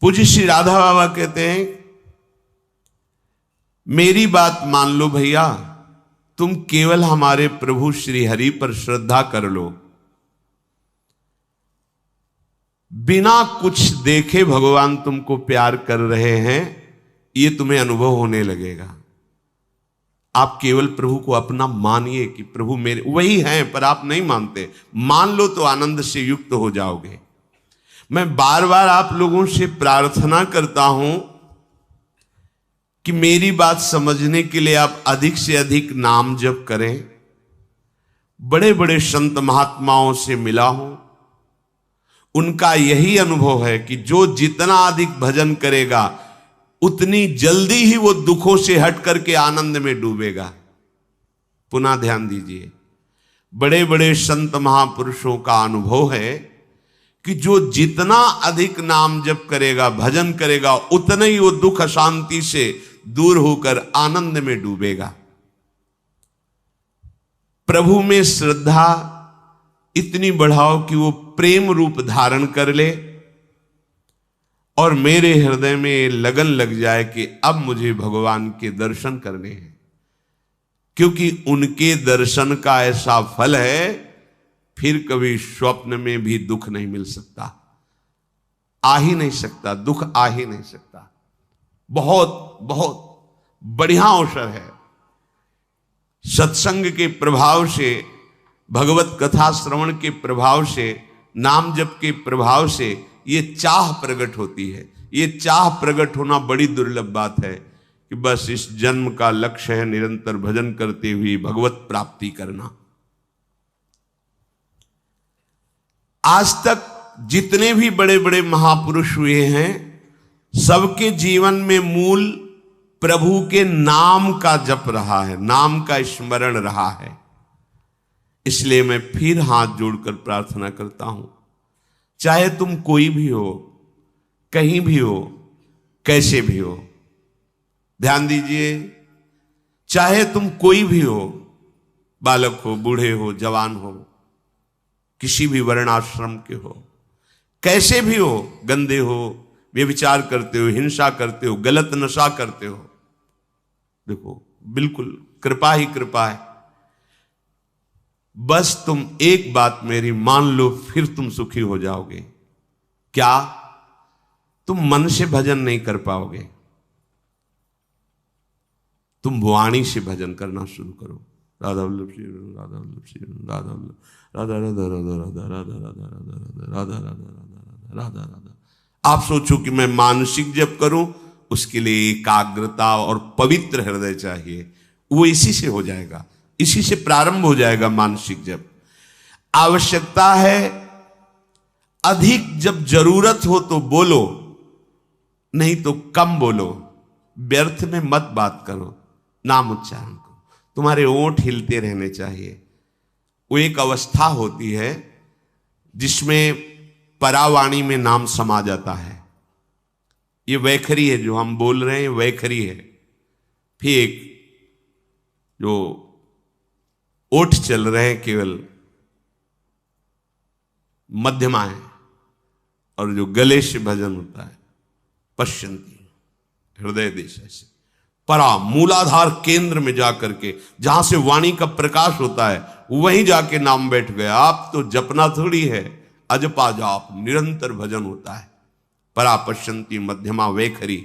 पूज्य श्री राधा बाबा कहते हैं, मेरी बात मान लो भैया, तुम केवल हमारे प्रभु श्री हरि पर श्रद्धा कर लो, बिना कुछ देखे भगवान तुमको प्यार कर रहे हैं, ये तुम्हें अनुभव होने लगेगा। आप केवल प्रभु को अपना मानिए कि प्रभु मेरे वही हैं, पर आप नहीं मानते। मान लो तो आनंद से युक्त हो जाओगे। मैं बार बार आप लोगों से प्रार्थना करता हूं कि मेरी बात समझने के लिए आप अधिक से अधिक नाम जप करें। बड़े बड़े संत महात्माओं से मिला हूं, उनका यही अनुभव है कि जो जितना अधिक भजन करेगा उतनी जल्दी ही वो दुखों से हट करके आनंद में डूबेगा। पुनः ध्यान दीजिए, बड़े बड़े संत महापुरुषों का अनुभव है कि जो जितना अधिक नाम जप करेगा, भजन करेगा, उतना ही वो दुख अशांति से दूर होकर आनंद में डूबेगा। प्रभु में श्रद्धा इतनी बढ़ाओ कि वो प्रेम रूप धारण कर ले और मेरे हृदय में लगन लग जाए कि अब मुझे भगवान के दर्शन करने हैं, क्योंकि उनके दर्शन का ऐसा फल है फिर कभी स्वप्न में भी दुख नहीं मिल सकता, आ ही नहीं सकता, दुख आ ही नहीं सकता। बहुत बहुत बढ़िया अवसर है। सत्संग के प्रभाव से, भगवत कथा श्रवण के प्रभाव से, नाम जप के प्रभाव से ये चाह प्रकट होती है। ये चाह प्रकट होना बड़ी दुर्लभ बात है कि बस इस जन्म का लक्ष्य है निरंतर भजन करते हुए भगवत प्राप्ति करना। आज तक जितने भी बड़े बड़े महापुरुष हुए हैं, सबके जीवन में मूल प्रभु के नाम का जप रहा है, नाम का स्मरण रहा है। इसलिए मैं फिर हाथ जोड़कर प्रार्थना करता हूं, चाहे तुम कोई भी हो, कहीं भी हो, कैसे भी हो, ध्यान दीजिए, चाहे तुम कोई भी हो, बालक हो, बूढ़े हो, जवान हो, किसी भी वर्णाश्रम के हो, कैसे भी हो, गंदे हो, व्यभिचार करते हो, हिंसा करते हो, गलत नशा करते हो, देखो बिल्कुल कृपा ही कृपा है। बस तुम एक बात मेरी मान लो, फिर तुम सुखी हो जाओगे। क्या? तुम मन से भजन नहीं कर पाओगे, तुम वाणी से भजन करना शुरू करो। राधा वल्लभ श्री राधा वल्लभ श्री राधा वल्लभ राधा राधा राधा राधा राधा राधा राधा राधा राधा राधा राधा। आप सोचो कि मैं मानसिक जप करूं, उसके लिए एकाग्रता और पवित्र हृदय चाहिए। वो इसी से हो जाएगा, इसी से प्रारंभ हो जाएगा मानसिक जप। आवश्यकता है अधिक, जब जरूरत हो तो बोलो, नहीं तो कम बोलो। व्यर्थ में मत बात करो, नाम उच्चारण करो, तुम्हारे ओंठ हिलते रहने चाहिए। वो एक अवस्था होती है जिसमें परावाणी में नाम समा जाता है। ये वैखरी है, जो हम बोल रहे हैं वैखरी है। फिर एक जो ओठ चल रहे हैं केवल मध्यमा है, और जो गले से भजन होता है पश्यंती, हृदय देश से परा मूलाधार केंद्र में जाकर के, जहां से वाणी का प्रकाश होता है, वहीं जाके नाम बैठ गया। आप तो जपना थोड़ी है, अजपा जाप, निरंतर भजन होता है। परा पश्यंती मध्यमा वैखरी।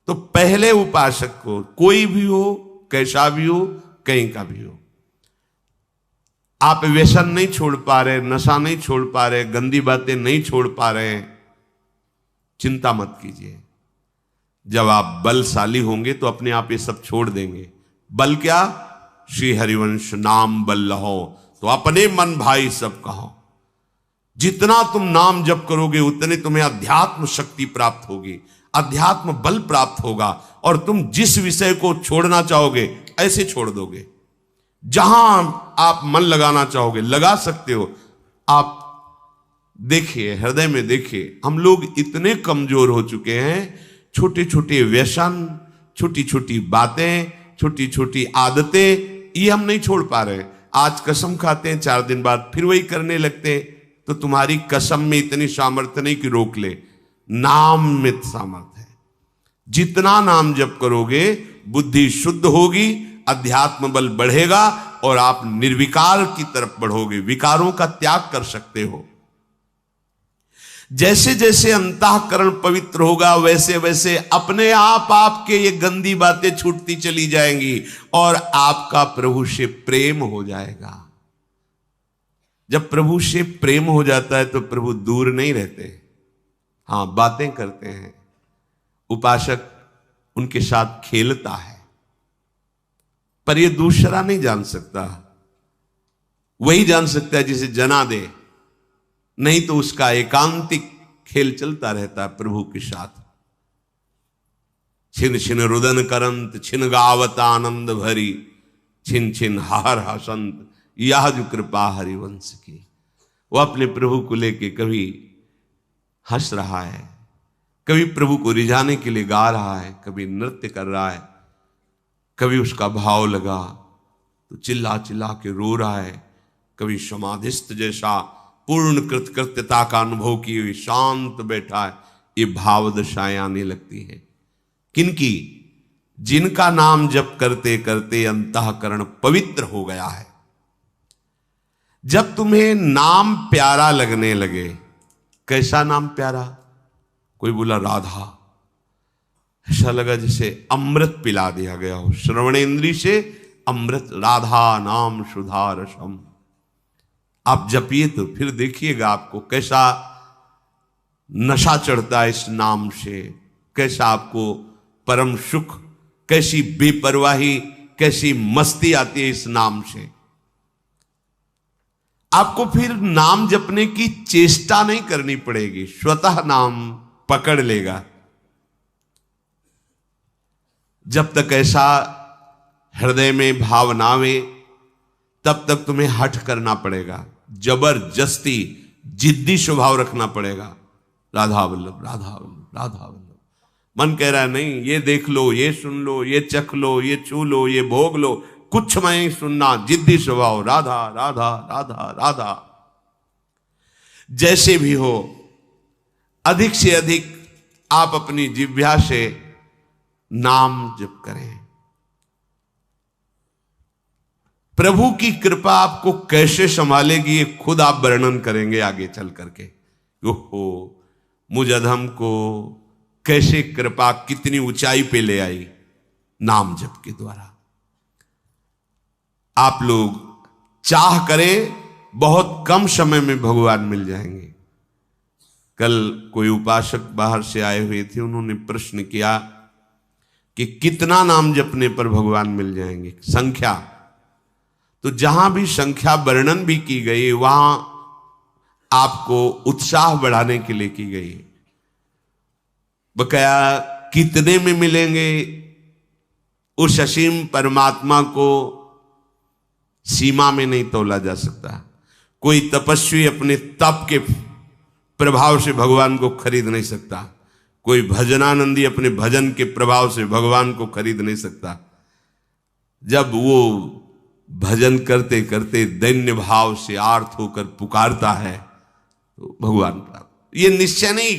तो पहले उपासक को, कोई भी हो, कैसा भी हो, कहीं का भी हो, आप व्यसन नहीं छोड़ पा रहे, नशा नहीं छोड़ पा रहे, गंदी बातें नहीं छोड़ पा रहे, चिंता मत कीजिए। जब आप बलशाली होंगे तो अपने आप ये सब छोड़ देंगे। बल क्या? श्री हरिवंश नाम बल लहो, तो अपने मन भाई सब कहो। जितना तुम नाम जप करोगे उतने तुम्हें अध्यात्म शक्ति प्राप्त होगी, अध्यात्म बल प्राप्त होगा, और तुम जिस विषय को छोड़ना चाहोगे ऐसे छोड़ दोगे। जहां आप मन लगाना चाहोगे लगा सकते हो। आप देखिए, हृदय में देखिए, हम लोग इतने कमजोर हो चुके हैं। छोटे छोटे व्यसन, छोटी छोटी बातें, छोटी छोटी आदतें, ये हम नहीं छोड़ पा रहे। आज कसम खाते हैं, 4 दिन बाद फिर वही करने लगते हैं। तो तुम्हारी कसम में इतनी सामर्थ्य नहीं कि रोक ले। नाम में सामर्थ्य है। जितना नाम जप करोगे बुद्धि शुद्ध होगी, अध्यात्म बल बढ़ेगा और आप निर्विकार की तरफ बढ़ोगे, विकारों का त्याग कर सकते हो। जैसे जैसे अंतःकरण पवित्र होगा वैसे वैसे अपने आप आपके ये गंदी बातें छूटती चली जाएंगी और आपका प्रभु से प्रेम हो जाएगा। जब प्रभु से प्रेम हो जाता है तो प्रभु दूर नहीं रहते, हां बातें करते हैं। उपासक उनके साथ खेलता है, पर ये दूसरा नहीं जान सकता, वही जान सकता है जिसे जना दे, नहीं तो उसका एकांतिक खेल चलता रहता है प्रभु के साथ। छिन छिन रुदन करंत छिन गावत आनंद भरी, छिन छिन हार हसंत यह जो कृपा हरिवंश की। वो अपने प्रभु को लेके कभी हंस रहा है, कभी प्रभु को रिझाने के लिए गा रहा है, कभी नृत्य कर रहा है, कभी उसका भाव लगा तो चिल्ला चिल्ला के रो रहा है, कभी समाधिस्थ जैसा पूर्ण कृतकृत्यता का अनुभव किए हुए शांत बैठा है। ये भाव दशाएं आने लगती हैं। किनकी? जिनका नाम जप करते करते अंतःकरण पवित्र हो गया है। जब तुम्हें नाम प्यारा लगने लगे, कैसा नाम प्यारा? कोई बोला राधा, ऐसा लगा जैसे अमृत पिला दिया गया हो, श्रवणेन्द्रिय से अमृत। राधा नाम सुधा रसम। आप जपिए तो फिर देखिएगा आपको कैसा नशा चढ़ता है इस नाम से, कैसा आपको परम सुख, कैसी बेपरवाही, कैसी मस्ती आती है इस नाम से। आपको फिर नाम जपने की चेष्टा नहीं करनी पड़ेगी, स्वतः नाम पकड़ लेगा। जब तक ऐसा हृदय में भाव ना आवे तब तक तुम्हें हठ करना पड़ेगा, जबरदस्ती जिद्दी स्वभाव रखना पड़ेगा। राधा वल्लभ राधा वल्लभ राधा वल्लभ। मन कह रहा है नहीं, ये देख लो, ये सुन लो, ये चख लो, ये छू लो, ये भोग लो, कुछ मैं सुनना, जिद्दी स्वभाव, राधा राधा राधा राधा। जैसे भी हो अधिक से अधिक आप अपनी जिह्वा से नाम जप करें। प्रभु की कृपा आपको कैसे संभालेगी ये खुद आप वर्णन करेंगे आगे चल करके। ओहो, मुझ अधम को कैसे कृपा कितनी ऊंचाई पे ले आई नाम जप के द्वारा। आप लोग चाह करें बहुत कम समय में भगवान मिल जाएंगे। कल कोई उपासक बाहर से आए हुए थे, उन्होंने प्रश्न किया कि कितना नाम जपने पर भगवान मिल जाएंगे, संख्या। तो जहां भी संख्या वर्णन भी की गई वहां आपको उत्साह बढ़ाने के लिए की गई। बकाया कितने में मिलेंगे, उस असीम परमात्मा को सीमा में नहीं तोला जा सकता। कोई तपस्वी अपने तप के प्रभाव से भगवान को खरीद नहीं सकता, कोई भजनानंदी अपने भजन के प्रभाव से भगवान को खरीद नहीं सकता। जब वो भजन करते करते दैन्य भाव से आर्त होकर पुकारता है तो भगवान प्राप्त। ये निश्चय नहीं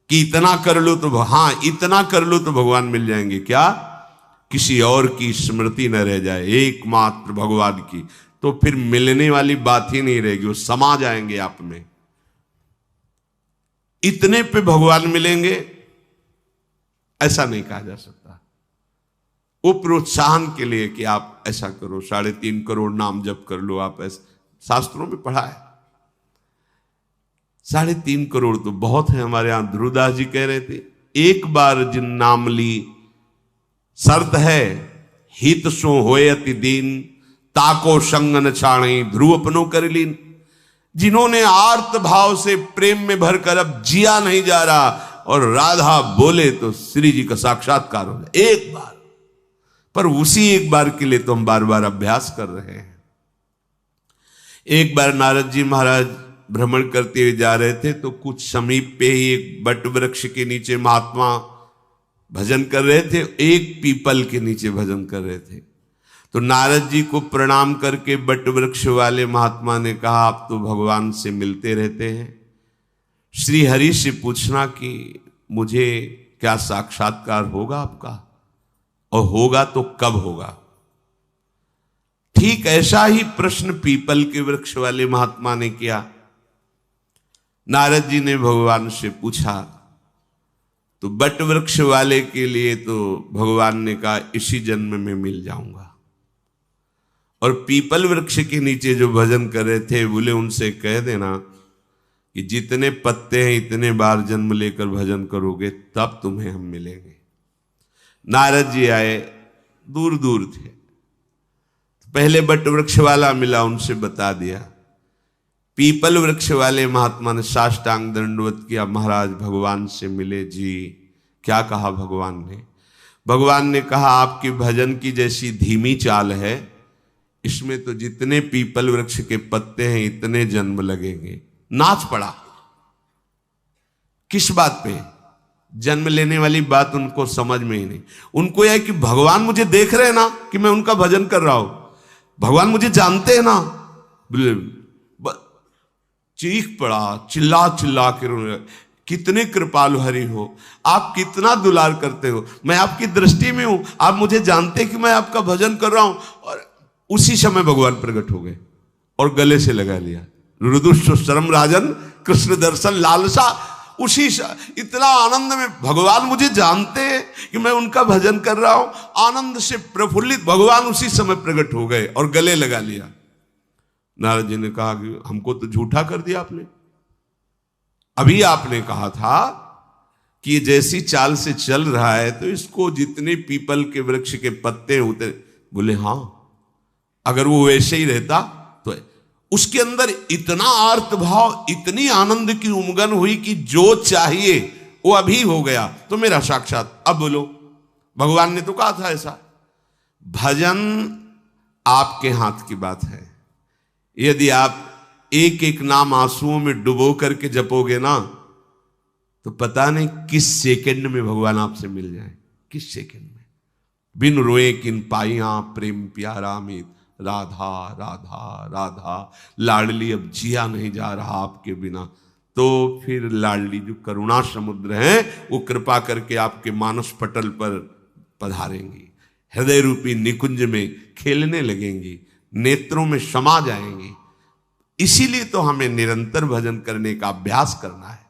कि इतना कर लो तो, हां इतना कर लो तो भगवान मिल जाएंगे। क्या किसी और की स्मृति न रह जाए, एकमात्र भगवान की, तो फिर मिलने वाली बात ही नहीं रहेगी, वो समा जाएंगे आप में। इतने पे भगवान मिलेंगे ऐसा नहीं कहा जा सकता। वो प्रोत्साहन के लिए कि आप ऐसा करो, 3.5 करोड़ नाम जप कर लो। आप ऐसा शास्त्रों में पढ़ा है। 3.5 करोड़ तो बहुत है। हमारे यहां ध्रुवदास जी कह रहे थे, एक बार जिन नाम ली शर्त है, हित सो होए अति दीन, ताको संग न छाणी ध्रुव अपनो कर लीन। जिन्होंने आर्त भाव से प्रेम में भरकर अब जिया नहीं जा रहा और राधा बोले तो श्री जी का साक्षात्कार हो जाए एक बार। पर उसी एक बार के लिए तो हम बार बार अभ्यास कर रहे हैं। एक बार नारद जी महाराज भ्रमण करते हुए जा रहे थे तो कुछ समीप पे ही एक बट वृक्ष के नीचे महात्मा भजन कर रहे थे, एक पीपल के नीचे भजन कर रहे थे। तो नारद जी को प्रणाम करके बट वृक्ष वाले महात्मा ने कहा, आप तो भगवान से मिलते रहते हैं, श्री हरि से पूछना कि मुझे क्या साक्षात्कार होगा आपका, और होगा तो कब होगा। ठीक ऐसा ही प्रश्न पीपल के वृक्ष वाले महात्मा ने किया। नारद जी ने भगवान से पूछा तो बट वृक्ष वाले के लिए तो भगवान ने कहा इसी जन्म में मिल जाऊंगा, और पीपल वृक्ष के नीचे जो भजन कर रहे थे बोले उनसे कह देना कि जितने पत्ते हैं इतने बार जन्म लेकर भजन करोगे तब तुम्हें हम मिलेंगे। नारद जी आए, दूर दूर थे, पहले बट वृक्ष वाला मिला, उनसे बता दिया। पीपल वृक्ष वाले महात्मा ने साष्टांग दंडवत किया, महाराज भगवान से मिले जी। क्या कहा भगवान ने? भगवान ने कहा आपकी भजन की जैसी धीमी चाल है, इसमें तो जितने पीपल वृक्ष के पत्ते हैं इतने जन्म लगेंगे। नाच पड़ा। किस बात पे? जन्म लेने वाली बात उनको समझ में ही नहीं। उनको यह कि भगवान मुझे देख रहे हैं ना कि मैं उनका भजन कर रहा हूं, भगवान मुझे जानते हैं ना। चीख पड़ा, चिल्ला चिल्ला के रोने लगा, कितने कृपालु हरि हो, आप कितना दुलार करते हो, मैं आपकी दृष्टि में हूं, आप मुझे जानते हैं कि मैं आपका भजन कर रहा हूं। और उसी समय भगवान प्रकट हो गए और गले से लगा लिया। रुदुष्ट शरम राजन कृष्ण दर्शन लालसा। उसी इतना आनंद में भगवान मुझे जानते हैं कि मैं उनका भजन कर रहा हूं, आनंद से प्रफुल्लित भगवान उसी समय प्रकट हो गए और गले लगा लिया। नारद जी ने कहा कि हमको तो झूठा कर दिया आपने, अभी आपने कहा था कि ये जैसी चाल से चल रहा है तो इसको जितने पीपल के वृक्ष के पत्ते होते। बोले हाँ, अगर वो वैसे ही रहता तो उसके अंदर इतना आर्त भाव, इतनी आनंद की उमगन हुई कि जो चाहिए वो अभी हो गया, तो मेरा साक्षात। अब बोलो, भगवान ने तो कहा था ऐसा। भजन आपके हाथ की बात है। यदि आप एक एक नाम आंसुओं में डुबो करके जपोगे ना, तो पता नहीं किस सेकंड में भगवान आपसे मिल जाए, किस सेकंड में। बिन रोए किन पाइया प्रेम प्यारा मीत, राधा राधा राधा, लाडली अब जिया नहीं जा रहा आपके बिना। तो फिर लाडली जो करुणा समुद्र है वो कृपा करके आपके मानस पटल पर पधारेंगी, हृदय रूपी निकुंज में खेलने लगेंगी, नेत्रों में समा जाएंगी। इसीलिए तो हमें निरंतर भजन करने का अभ्यास करना है।